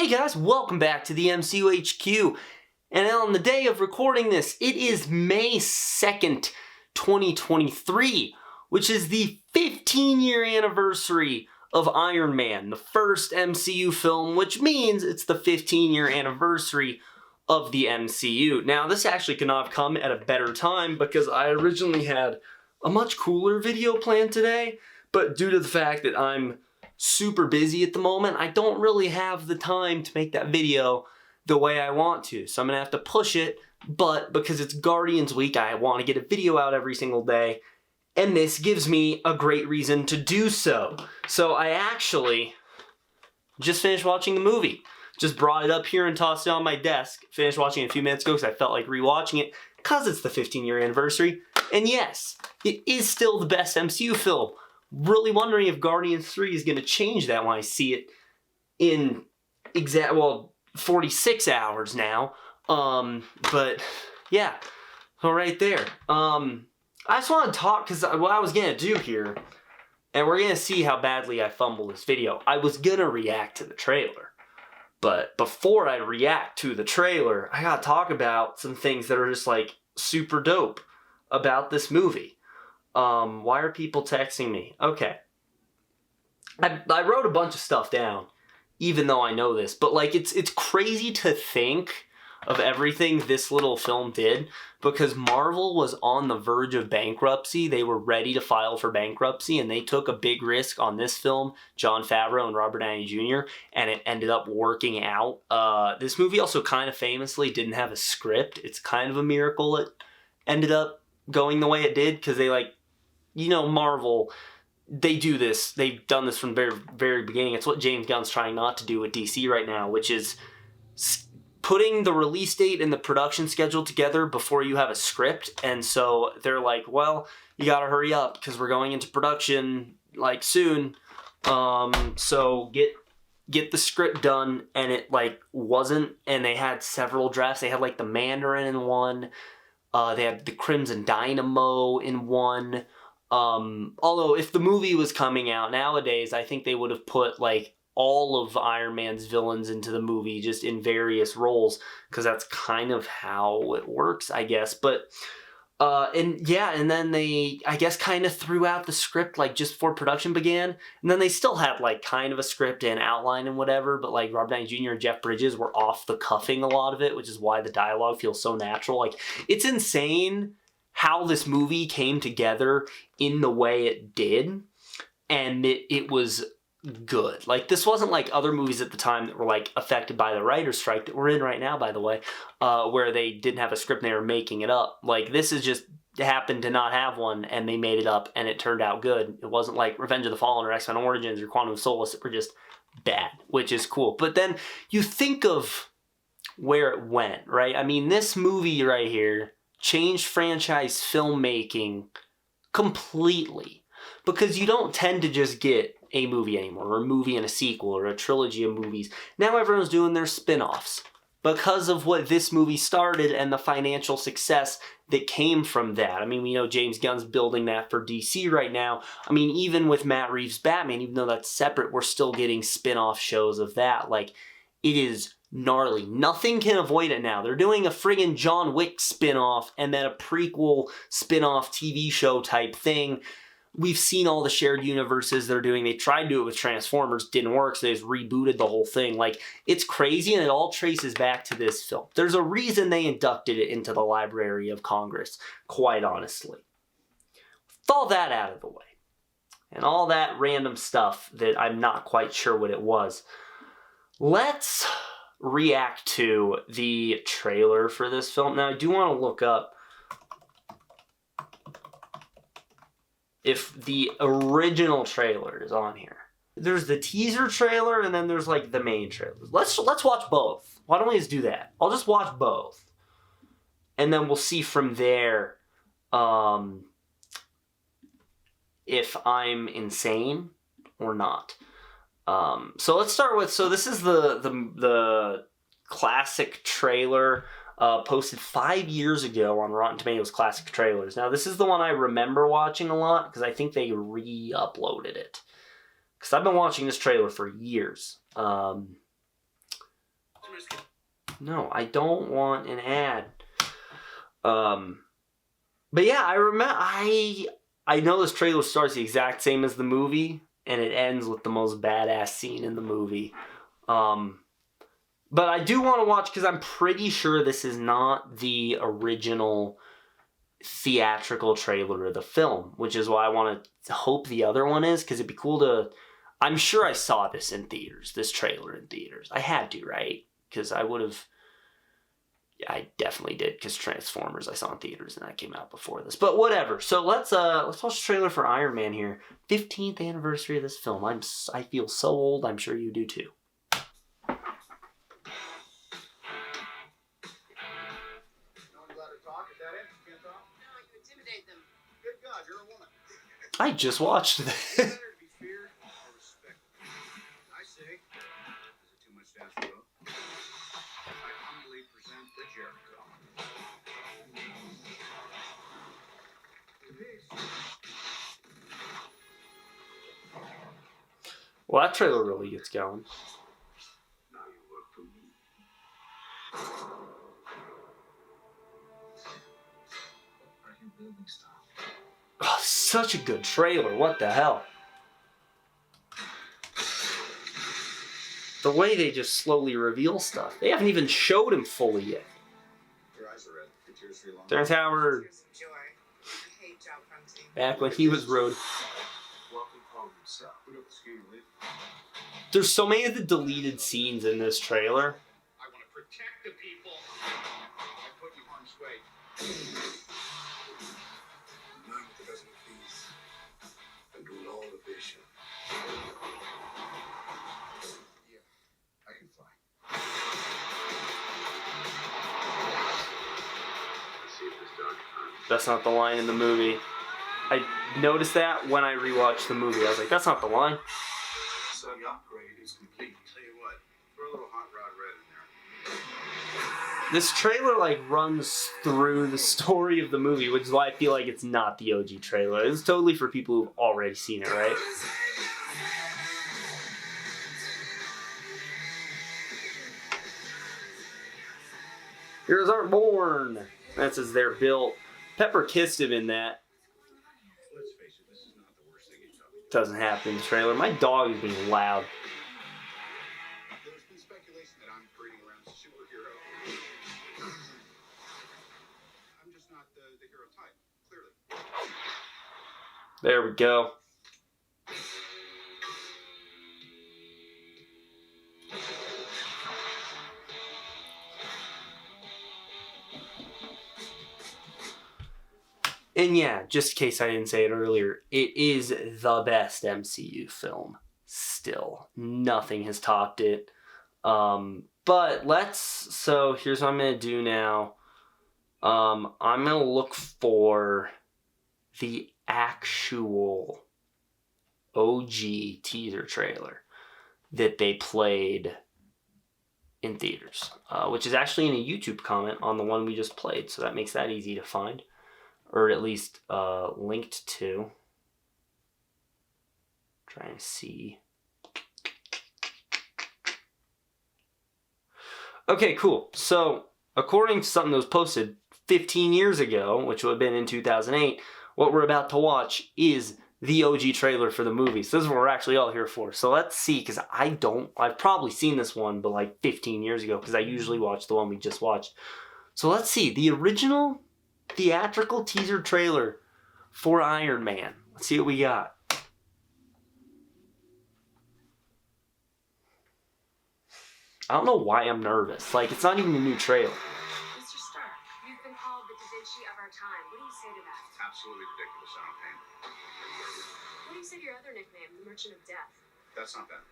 Hey guys, welcome back to the MCU HQ. And on the day of recording this, it is May 2nd, 2023, which is the 15-year anniversary of Iron Man, the first MCU film, which means it's the 15-year anniversary of the MCU. Now, this actually could not have come at a better time because I originally had a much cooler video planned today, but due to the fact that I'm super busy at the moment, I don't really have the time to make that video the way I want to. So I'm gonna have to push it, but because it's Guardians Week, I want to get a video out every single day, and this gives me a great reason to do so. So I actually just finished watching the movie. Just brought it up here and tossed it on my desk. Finished watching it a few minutes ago because I felt like rewatching it because it's the 15-year anniversary. And yes, it is still the best MCU film. Really wondering if Guardians 3 is going to change that when I see it in 46 hours now. But yeah, so right there. I just want to talk because what I was going to do here, and we're going to see how badly I fumble this video. I was going to react to the trailer. But before I react to the trailer, I got to talk about some things that are just like super dope about this movie. Why are people texting me? Okay. I wrote a bunch of stuff down, even though I know this, but like it's crazy to think of everything this little film did because Marvel was on the verge of bankruptcy. They were ready to file for bankruptcy and they took a big risk on this film, Jon Favreau and Robert Downey Jr., and it ended up working out. This movie also kind of famously didn't have a script. It's kind of a miracle it ended up going the way it did because they Marvel, they do this. They've done this from the very, very beginning. It's what James Gunn's trying not to do with DC right now, which is putting the release date and the production schedule together before you have a script. And so they're like, well, you got to hurry up because we're going into production like soon. So get the script done. And it like wasn't. And they had several drafts. They had like the Mandarin in one. They had the Crimson Dynamo in one. Although if the movie was coming out nowadays, I think they would have put like all of Iron Man's villains into the movie just in various roles because that's kind of how it works, I guess. But and then they, I guess, kind of threw out the script like just before production began, and then they still had like kind of a script and outline and whatever, but like Robert Downey Jr. and Jeff Bridges were off the cuffing a lot of it, which is why the dialogue feels so natural. Like it's insane how this movie came together in the way it did, and it was good. Like this wasn't like other movies at the time that were like affected by the writer's strike that we're in right now, by the way, where they didn't have a script and they were making it up. Like this is just happened to not have one and they made it up and it turned out good. It wasn't like Revenge of the Fallen or X-Men Origins or Quantum of Solace that were just bad, which is cool. But then you think of where it went, right? I mean, this movie right here changed franchise filmmaking completely because you don't tend to just get a movie anymore, or a movie and a sequel, or a trilogy of movies. Now everyone's doing their spin-offs because of what this movie started and the financial success that came from that. I mean, we know James Gunn's building that for DC right now. I mean, even with Matt Reeves' Batman, even though that's separate, we're still getting spin-off shows of that. Like, it is gnarly. Nothing can avoid it now. They're doing a friggin' John Wick spin-off and then a prequel spin-off TV show type thing. We've seen all the shared universes they're doing. They tried to do it with Transformers, didn't work, so they just rebooted the whole thing. Like, it's crazy, and it all traces back to this film. There's a reason they inducted it into the Library of Congress, quite honestly. With all that out of the way, and all that random stuff that I'm not quite sure what it was, let's react to the trailer for this film. Now, I do want to look up if the original trailer is on here. There's the teaser trailer and then there's like the main trailer. Let's watch both. Why don't we just do that? I'll just watch both. And then we'll see from there if I'm insane or not. So let's start with, so this is the classic trailer posted 5 years ago on Rotten Tomatoes Classic Trailers. Now, this is the one I remember watching a lot because I think they re-uploaded it. Because I've been watching this trailer for years. No, I don't want an ad. But yeah, I remember. I know this trailer starts the exact same as the movie, and it ends with the most badass scene in the movie. But I do want to watch because I'm pretty sure this is not the original theatrical trailer of the film, which is why I want to hope the other one is, because it'd be cool to. I'm sure I saw this in theaters, this trailer in theaters. I had to, right? Because I would have. Yeah, I definitely did, because Transformers I saw in theaters and that came out before this. But whatever. So let's watch the trailer for Iron Man here. 15th anniversary of this film. I feel so old. I'm sure you do too. I just watched this. Well, that trailer really gets going. Oh, such a good trailer. What the hell? The way they just slowly reveal stuff. They haven't even showed him fully yet. Terrence Howard. Back when he was Road. There's so many of the deleted scenes in this trailer. I want to protect the people. I put you harm's way. None of the dozen peace and do all the vision. Yeah, I can fly. That's not the line in the movie. I noticed that when I rewatched the movie. I was like, that's not the line. So the upgrade is complete. Tell you what, throw a little hot rod red in there. This trailer like runs through the story of the movie, which is why I feel like it's not the OG trailer. It's totally for people who've already seen it, right? Heroes aren't born. That's as they're built. Pepper kissed him in that. Let's face it, this is not the worst thing he's done. Doesn't happen in the trailer. My dog is being loud. There's been speculation that I'm creating around a superhero. I'm just not the hero type, clearly. There we go. And yeah, just in case I didn't say it earlier, it is the best MCU film. Still, nothing has topped it. But so here's what I'm going to do now. I'm going to look for the actual OG teaser trailer that they played in theaters, which is actually in a YouTube comment on the one we just played, so that makes that easy to find. Or at least linked to. Trying to see. Okay, cool. So, according to something that was posted 15 years ago, which would have been in 2008, what we're about to watch is the OG trailer for the movie. So this is what we're actually all here for. So let's see, because I've probably seen this one, but like 15 years ago, because I usually watch the one we just watched. So let's see, the original theatrical teaser trailer for Iron Man. Let's see what we got. I don't know why I'm nervous. Like, it's not even a new trailer. Mr. Stark, you've been called the Da Vinci of our time. What do you say to that? Absolutely ridiculous. I don't pay him. What do you say to your other nickname, the Merchant of Death? That's not bad.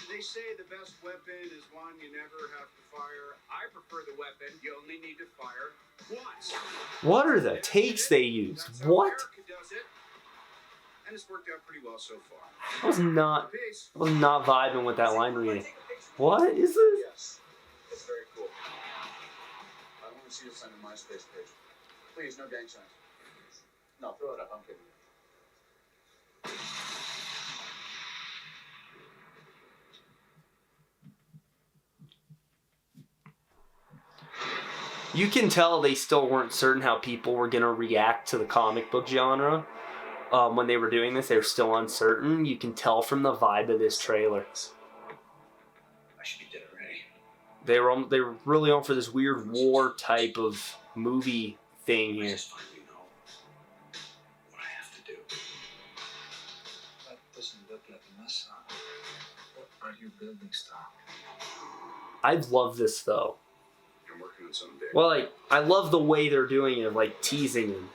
They say the best weapon is one you never have to fire. I prefer the weapon you only need to fire once. What are the takes they used? That's how What? America does it. And it's worked out pretty well so far. I was not Peace. vibing with that line reading. What is this? Yes, it's very cool. I want to see this on your MySpace page. Please, no gang signs. No, throw it up. I'm kidding. You can tell they still weren't certain how people were gonna react to the comic book genre. When they were doing this, they were still uncertain. You can tell from the vibe of this trailer. I should be dead already. They were really on for this weird war type of movie thing I here. just finally know what I have to do. That doesn't look like a mess. What are you building, Stark? I love this though. I'm working on something big. Well, like I love the way they're doing it, like teasing him.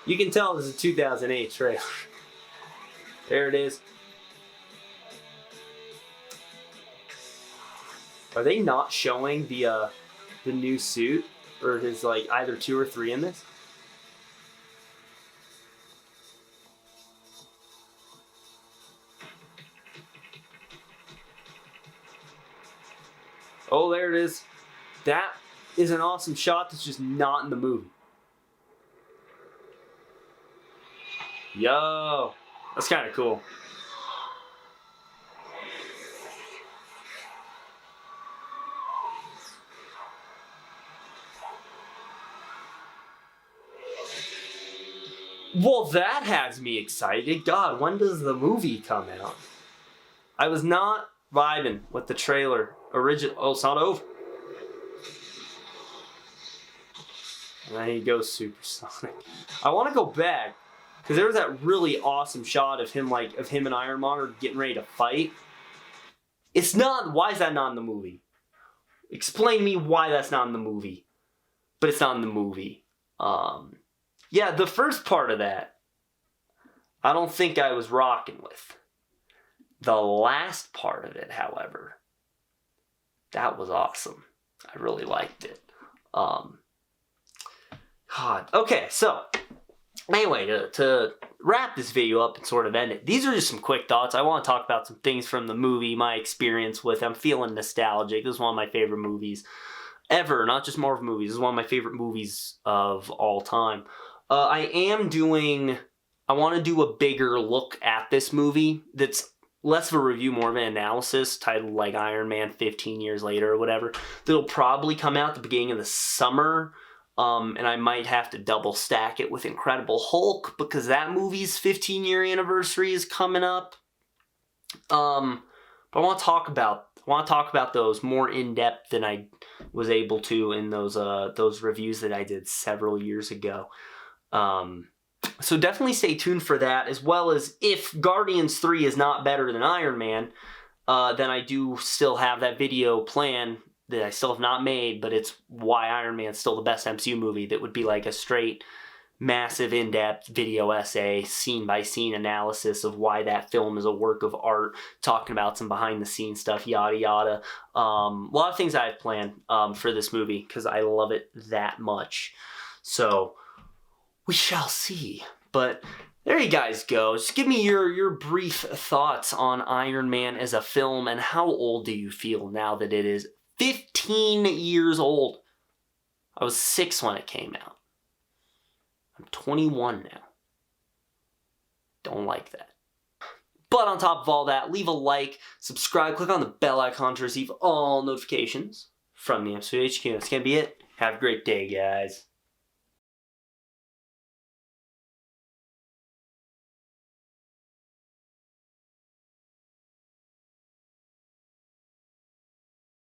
You can tell this is a 2008 trailer. There it is. Are they not showing the new suit, or his like either 2 or 3 in this? Oh, there it is. That is an awesome shot that's just not in the movie. Yo, that's kind of cool. Well, that has me excited. God, when does the movie come out? I was not vibing with the trailer. Oh, it's not over. And then he goes supersonic. I want to go back because there was that really awesome shot of him, and Iron Man are getting ready to fight. It's not. Why is that not in the movie? Explain to me why that's not in the movie. But it's not in the movie. Yeah, the first part of that, I don't think I was rocking with. The last part of it, however, that was awesome. I really liked it. God. Okay, so anyway, to wrap this video up and sort of end it, these are just some quick thoughts. I want to talk about some things from the movie, my experience with it. I'm feeling nostalgic. This is one of my favorite movies ever, not just Marvel movies. This is one of my favorite movies of all time. I want to do a bigger look at this movie that's less of a review, more of an analysis, titled like Iron Man 15 years later or whatever. That'll probably come out at the beginning of the summer. And I might have to double stack it with Incredible Hulk because that movie's 15-year anniversary is coming up. But I want to talk about those more in depth than I was able to in those reviews that I did several years ago. So definitely stay tuned for that, as well as if Guardians 3 is not better than Iron Man, then I do still have that video planned that I still have not made, but it's why Iron Man's still the best MCU movie. That would be like a straight, massive, in-depth video essay, scene-by-scene analysis of why that film is a work of art, talking about some behind-the-scenes stuff, yada yada. A lot of things I have planned for this movie because I love it that much. So we shall see. But there you guys go. Just give me your brief thoughts on Iron Man as a film, and how old do you feel now that it is 15 years old? I was 6 when it came out. I'm 21 now. Don't like that. But on top of all that, leave a like, subscribe, click on the bell icon to receive all notifications from the MCU HQ. That's going to be it. Have a great day, guys.